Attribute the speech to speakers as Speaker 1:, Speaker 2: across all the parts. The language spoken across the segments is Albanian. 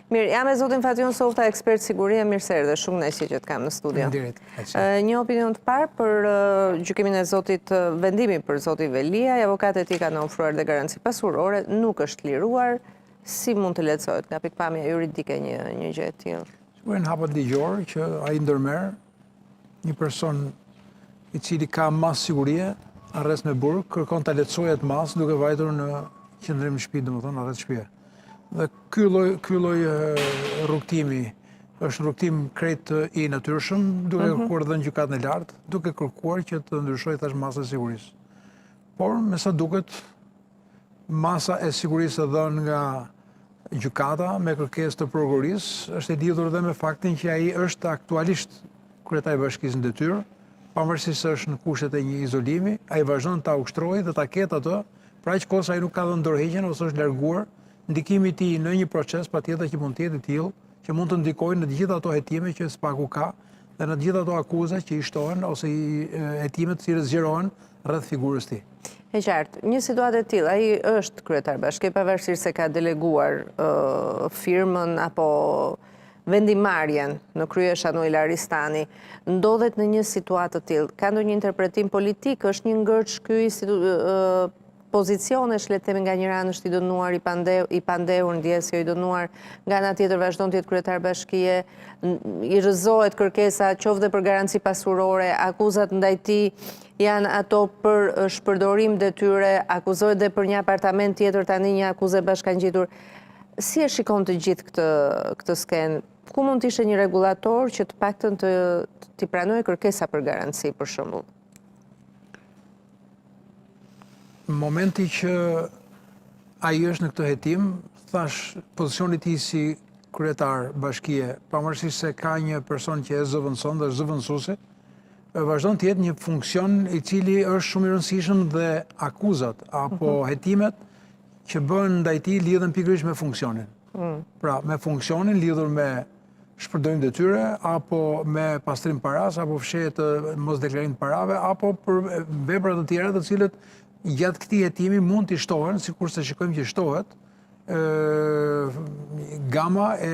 Speaker 1: Mirë, jam e zotin Fatjon Softa, ekspert sigurie, mirë se erdhe, shumë nësi që të kam në studio. Një opinion të parë për gjykimin e zotit vendimi për zotit Velia, avokatet i kanë ofruar dhe garanci pasurore, nuk është liruar, si mund të lehtësohet nga pikpamja juridike një gjë e tillë?
Speaker 2: Në hapat ligjor që ai ndërmerr një person i cili ka mas sigurie, arrest me burg, kërkon ta lehtësojë atë mas duke vajtur në qendrim në shtëpi, domethënë arrest shtëpie. Dhe ky lloj rrugtimi është rrugtim krejt i natyrshëm, duke kërkuar dhe në gjykatën e lartë, duke kërkuar që të ndryshojë tash masa e sigurisë. Por me sa duket, masa e sigurisë e dhënë nga gjykata me kërkesë të prokurorisë është e lidhur dhe me faktin që ai është aktualisht kryetari i bashkisë në detyrë, pavarësisht se është në kushtet e një izolimi, ai vazhdon ta ushtrojë dhe ta ketë atë, pra aq kohë sa ai nuk ka dhënë dorëheqjen ose është larguar. Ndikimi i tij në një proces patjetër që mund të jetë i tillë, që mund të ndikojë në të gjitha ato hetime që SPAK-u ka dhe në të gjitha ato akuza që i shtohen ose hetimet që zgjerohen rreth figurës tij.
Speaker 1: E qartë, një situatë e tillë, ai është kryetar bashkie pavarësisht se ka deleguar firmën apo vendimarrjen në krye Shanuel Aristani, ndodhet në një situatë të tillë. Ka ndonjë interpretim politik, është një ngërç ky pozicionesh, le të themi, nga njëra anë është i dënuar i pandehur, ndjes jo i dënuar, nga ana tjetër vazhdon të jetë kryetar bashkie, i rrëzohet kërkesa qoftë për garanci pasurore, akuzat ndaj tij janë ato për shpërdorim detyre, akuzohet dhe për një apartament tjetër, tani një akuzë bashkangjitur. Si e shikon të gjithë këtë skenë? Ku mund të ishte një rregullator që të paktën të pranojë kërkesa për garanci, për shembull?
Speaker 2: Në momenti që ai është në këtë hetim, thash pozicioni i tij si kryetar bashkie, pavarësisht se ka një person që e zëvendëson dhe është zëvendësuesi, vazhdon të jetë një funksion i cili është shumë i rëndësishëm dhe akuzat apo hetimet që bëhen ndaj tij lidhen pikërisht me funksionin. Pra, me funksionin lidhur me shpërdorim detyre, apo me pastrim paras, apo fshehje të mosdeklarimit të parave, apo për vepra të tjera të cilët gjatë këtij hetimi mund të shtohen, sikur se shikojmë që shtohet gama e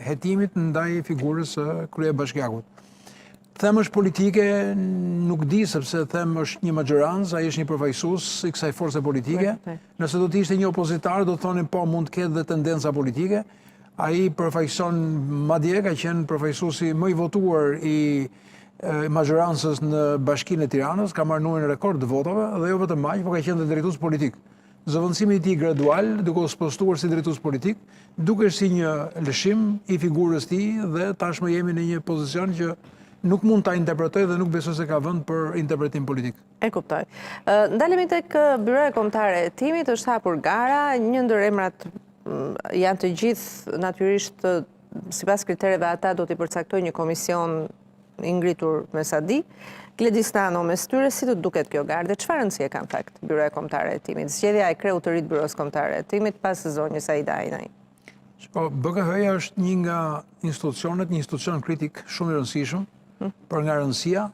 Speaker 2: hetimit ndaj figurës së kryebashkiakut. Them është politike, nuk di sepse them është një maxhorancë, ai është një përfaqësues i kësaj force politike. Nëse do të ishte një opozitar, do të thonin po mund të ketë dhe tendenca politike. Ai përfaqëson, madje ka qenë përfaqësuesi më i votuar i maxhorancës në Bashkinë e Tiranës, ka marrë numrin rekord të votave dhe jo vetëm aq, por ka qenë dhe drejtues politik. Zëvendësimi i tij gradual, duke u spostuar si drejtues politik, dukesh si një lëshim i figurës tij dhe tashmë jemi në një pozicion që nuk mund ta interpretoj dhe nuk besoj se ka vend për interpretim politik.
Speaker 1: E kuptoj. Ndalemi tek Byroja Kombëtare e Hetimit, është hapur gara, një ndër emrat janë të gjithë natyrisht sipas kritereve ata do t'i përcaktojë një komision i ngritur me sa di. Gledis Nano mes tyre, si të duket kjo garë dhe çfarë rëndësie ka në fakt Byroja Kombëtare e Hetimit? Zgjedhja e kreut të ri të Byrosë Kombëtare e Hetimit pas zonjës Aida Ajnaj.
Speaker 2: BKH-ja është një nga institucionet, një institucion kritik shumë i rëndësishëm, për nga rëndësia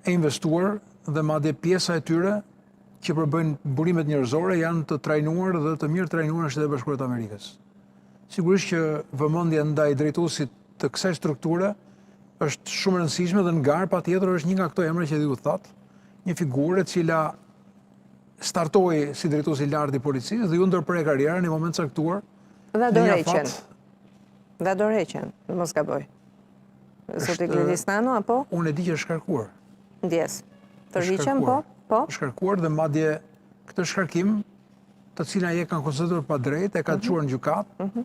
Speaker 2: e investuar dhe madje pjesa e tyre që përbëjnë burimet njerëzore janë të trajnuar dhe të mirë trajnuar në Shtetet e Bashkuara të Amerikës. Sigurisht që vëmendja ndaj drejtuesit të kësaj strukture është shumë e rëndësishme dhe në garë patjetër është një nga këto emra që u thatë, një figurë e cila startoi si drejtues i lartë i policisë dhe ju ndërprej karrierën në moment caktuar.
Speaker 1: Dha dorëheqjen. Dha dorëheqjen, mos gaboj. Zoti Gledis Nano apo?
Speaker 2: Unë e di që është shkarkuar.
Speaker 1: Ndjes. Tërhiqen po? Po.
Speaker 2: Shkarkuar dhe madje këtë shkarkim, të cilin ai e kanë konstatuar pa drejtë, e ka çuar në gjykatë.